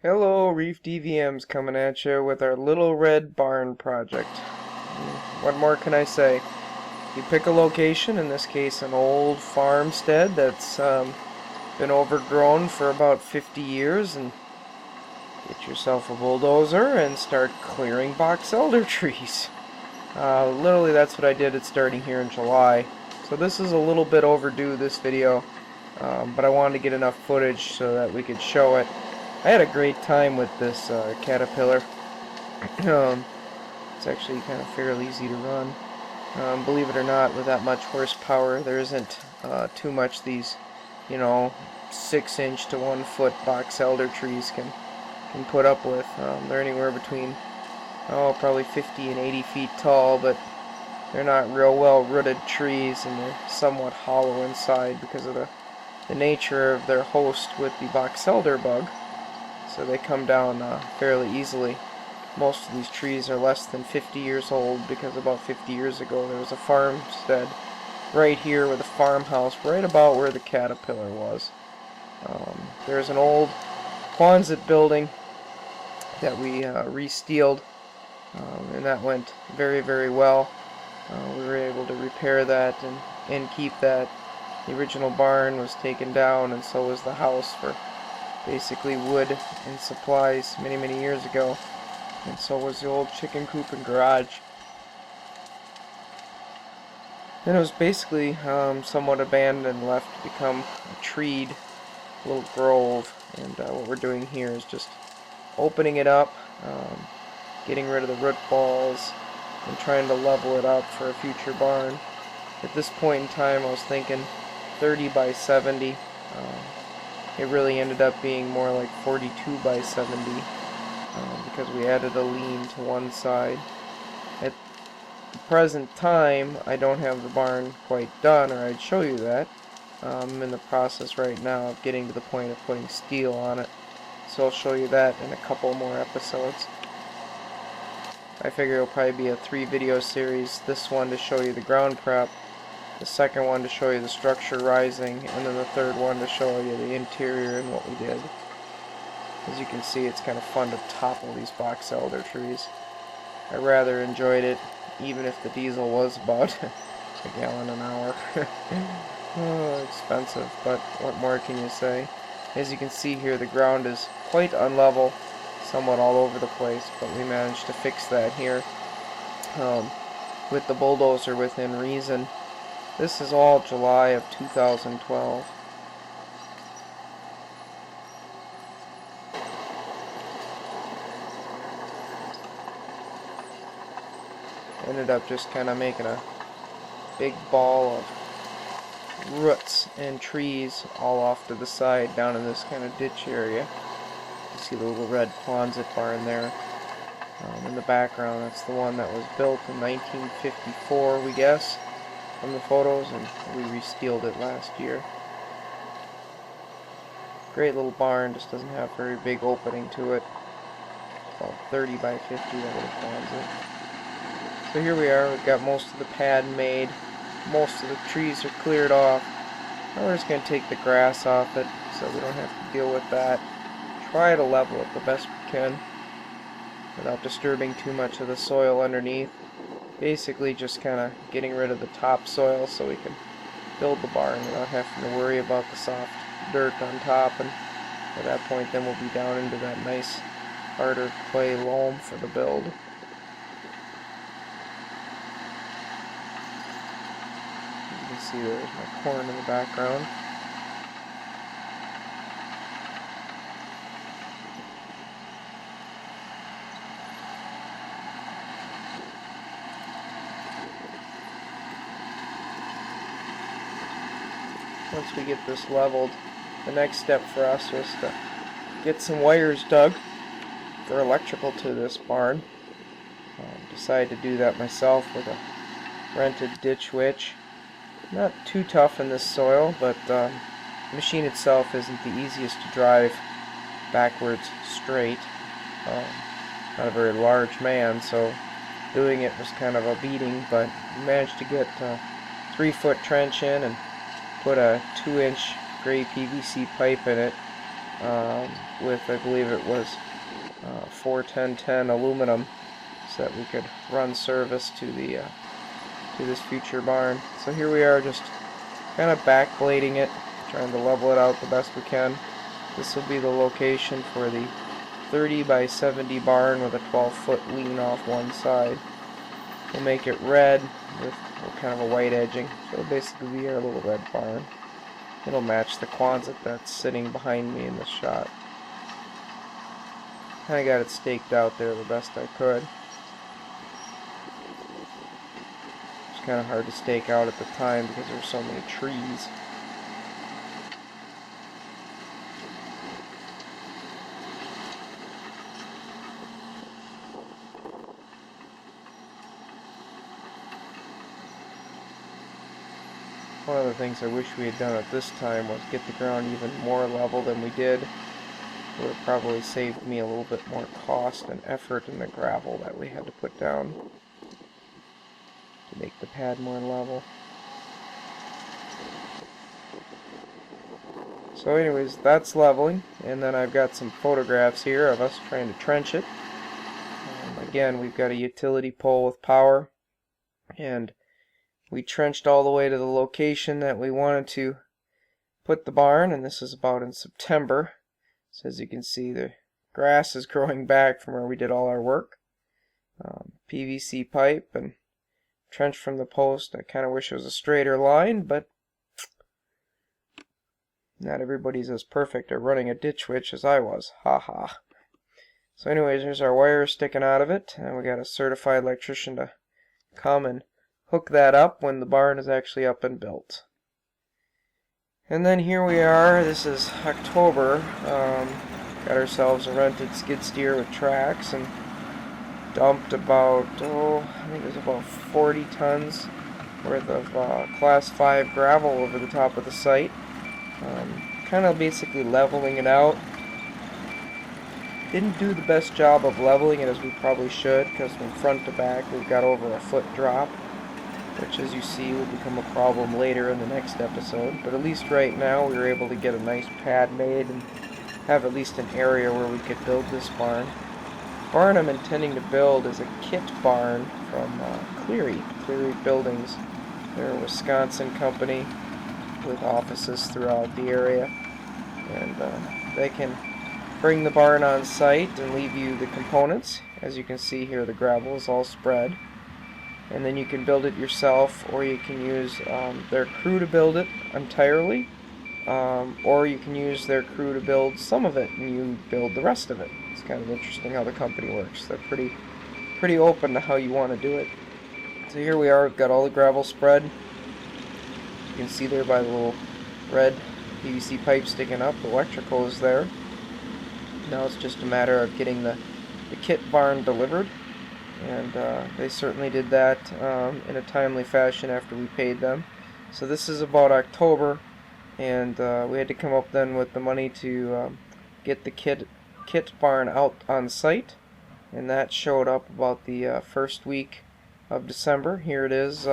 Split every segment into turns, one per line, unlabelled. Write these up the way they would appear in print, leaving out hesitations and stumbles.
Hello, Reef DVMs coming at you with our Little Red Barn project. What more can I say? You pick a location, in this case an old farmstead that's been overgrown for about 50 years, and get yourself a bulldozer and start clearing box elder trees. Literally that's what I did. It's starting here in July. So this is a little bit overdue, this video, but I wanted to get enough footage so that we could show it. I had a great time with this Caterpillar. It's actually kind of fairly easy to run. Believe it or not, with that much horsepower, there isn't too much these, 6-inch to 1-foot box elder trees can put up with. They're anywhere between, probably 50 and 80 feet tall, but they're not real well rooted trees, and they're somewhat hollow inside because of the nature of their host with the box elder bug. So they come down fairly easily. Most of these trees are less than 50 years old because about 50 years ago there was a farmstead right here with a farmhouse right about where the Caterpillar was. There's an old wasnt building that we re-steeled, and that went very, very well. We were able to repair that and keep that. The original barn was taken down, and so was the house, for basically wood and supplies many, many years ago, and so was the old chicken coop and garage. Then it was basically somewhat abandoned and left to become a treed little grove, and what we're doing here is just opening it up, getting rid of the root balls, and trying to level it up for a future barn. At this point in time I was thinking 30 by 70. It really ended up being more like 42 by 70 because we added a lean to one side. At the present time, I don't have the barn quite done, or I'd show you that. I'm in the process right now of getting to the point of putting steel on it, so I'll show you that in a couple more episodes. I figure it'll probably be a 3-video series, this one to show you the ground prep, the second one to show you the structure rising, and then the third one to show you the interior and what we did. As you can see, it's kind of fun to topple these box elder trees. I rather enjoyed it, even if the diesel was about a gallon an hour. Oh, expensive, but what more can you say? As you can see here, the ground is quite unlevel, somewhat all over the place, but we managed to fix that here with the bulldozer within reason. This is all July of 2012. Ended up just kind of making a big ball of roots and trees all off to the side down in this kind of ditch area. You see the little red Quonset barn there in the background. That's the one that was built in 1954, we guess, from the photos, and we re-steeled it last year. Great little barn, just doesn't have a very big opening to it. About 30 by 50, that little Quonset. So here we are, we've got most of the pad made, most of the trees are cleared off. Now we're just going to take the grass off it so we don't have to deal with that. Try to level it the best we can without disturbing too much of the soil underneath. Basically just kind of getting rid of the topsoil so we can build the barn without having to worry about the soft dirt on top, and at that point then we'll be down into that nice harder clay loam for the build. You can see there's my corn in the background. Once we get this leveled, the next step for us was to get some wires dug for electrical to this barn. Decided to do that myself with a rented ditch witch. Not too tough in this soil, but the machine itself isn't the easiest to drive backwards straight. Not a very large man, so doing it was kind of a beating, but we managed to get a 3-foot trench in and put a 2-inch gray PVC pipe in it, with, I believe it was 41010 aluminum, so that we could run service to the to this future barn. So here we are, just kind of backblading it, trying to level it out the best we can. This will be the location for the 30 by 70 barn with a 12-foot lean off one side. We'll make it red with kind of a white edging, so it'll basically be our little red barn. It'll match the Quonset that's sitting behind me in this shot. Kind of got it staked out there the best I could. It's kind of hard to stake out at the time because there's so many trees. One of the things I wish we had done at this time was get the ground even more level than we did. It would have probably saved me a little bit more cost and effort in the gravel that we had to put down to make the pad more level. So anyways, that's leveling, and then I've got some photographs here of us trying to trench it. Again, we've got a utility pole with power, and we trenched all the way to the location that we wanted to put the barn, and this is about in September. So as you can see, the grass is growing back from where we did all our work. PVC pipe and trench from the post. I kind of wish it was a straighter line, but not everybody's as perfect at running a ditch witch as I was. Ha ha. So anyways, there's our wires sticking out of it, and we got a certified electrician to come and hook that up when the barn is actually up and built. And then here we are, this is October, got ourselves a rented skid steer with tracks and dumped about, I think it was about 40 tons worth of class 5 gravel over the top of the site. Kind of basically leveling it out. Didn't do the best job of leveling it as we probably should, because from front to back we've got over a foot drop, which as you see will become a problem later in the next episode. But at least right now we were able to get a nice pad made and have at least an area where we could build this barn. The barn I'm intending to build is a kit barn from Cleary Buildings. They're a Wisconsin company with offices throughout the area, and they can bring the barn on site and leave you the components. As you can see here, the gravel is all spread, and then you can build it yourself, or you can use their crew to build it entirely, or you can use their crew to build some of it and you build the rest of it. It's kind of interesting how the company works. They're pretty open to how you want to do it. So here we are, we've got all the gravel spread. You can see there by the little red PVC pipe sticking up, the electrical is there. Now it's just a matter of getting the kit barn delivered, and they certainly did that in a timely fashion after we paid them. So this is about October, and we had to come up then with the money to get the kit barn out on site, and that showed up about the first week of December. Here it is.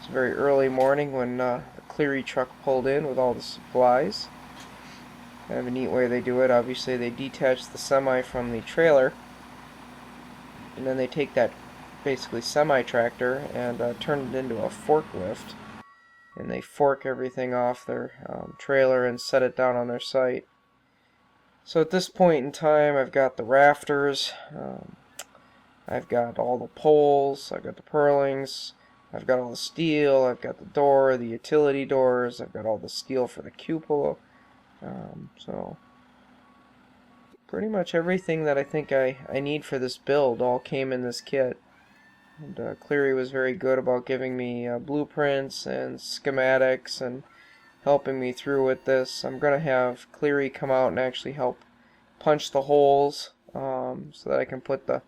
It's a very early morning when the Cleary truck pulled in with all the supplies. Kind of a neat way they do it. Obviously they detach the semi from the trailer, and then they take that basically semi-tractor and turn it into a forklift, and they fork everything off their trailer and set it down on their site. So at this point in time I've got the rafters, I've got all the poles, I've got the purlings, I've got all the steel, I've got the door, the utility doors, I've got all the steel for the cupola. So pretty much everything that I think I need for this build all came in this kit. And Cleary was very good about giving me blueprints and schematics and helping me through with this. I'm going to have Cleary come out and actually help punch the holes so that I can put the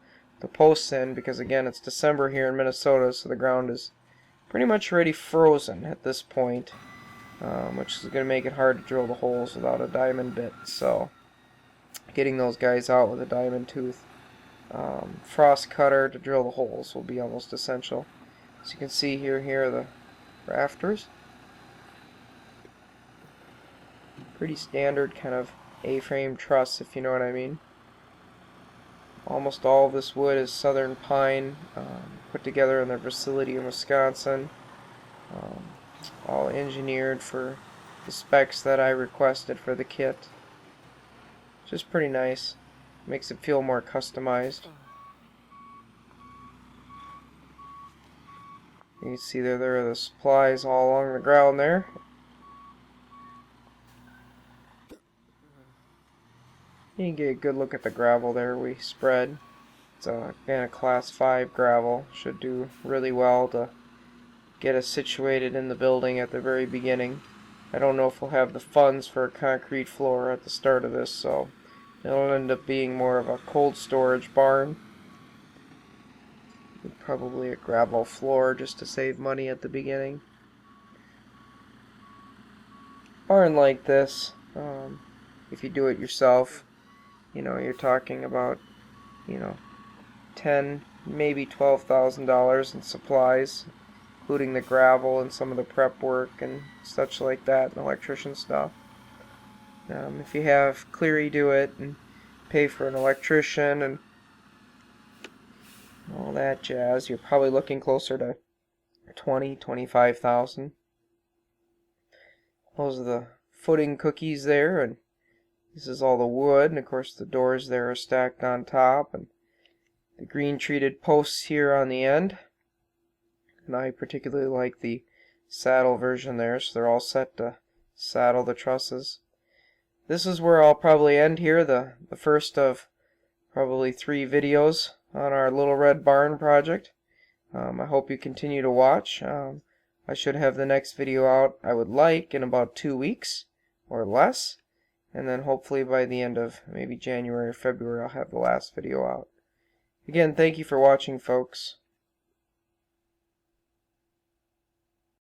posts in, because again it's December here in Minnesota, so the ground is pretty much already frozen at this point. Which is going to make it hard to drill the holes without a diamond bit. So getting those guys out with a diamond tooth frost cutter to drill the holes will be almost essential. As you can see here are the rafters. Pretty standard kind of A-frame truss, if you know what I mean. Almost all of this wood is southern pine, put together in their facility in Wisconsin. Um, all engineered for the specs that I requested for the kit. Just pretty nice. Makes it feel more customized. You can see there are the supplies all along the ground there. You can get a good look at the gravel there we spread. It's again a class 5 gravel. Should do really well to get us situated in the building at the very beginning. I don't know if we'll have the funds for a concrete floor at the start of this, so it'll end up being more of a cold storage barn. Probably a gravel floor just to save money at the beginning. Barn like this, if you do it yourself, you're talking about, 10, maybe $12,000 in supplies, including the gravel and some of the prep work and such like that, and electrician stuff. If you have Cleary do it and pay for an electrician and all that jazz, you're probably looking closer to 20, 25,000. Those are the footing cookies there, and this is all the wood, and of course the doors there are stacked on top, and the green treated posts here on the end. And I particularly like the saddle version there, so they're all set to saddle the trusses. This is where I'll probably end here, the first of probably 3 videos on our Little Red Barn project. I hope you continue to watch. I should have the next video out, I would like, in about 2 weeks or less. And then hopefully by the end of maybe January or February I'll have the last video out. Again, thank you for watching, folks.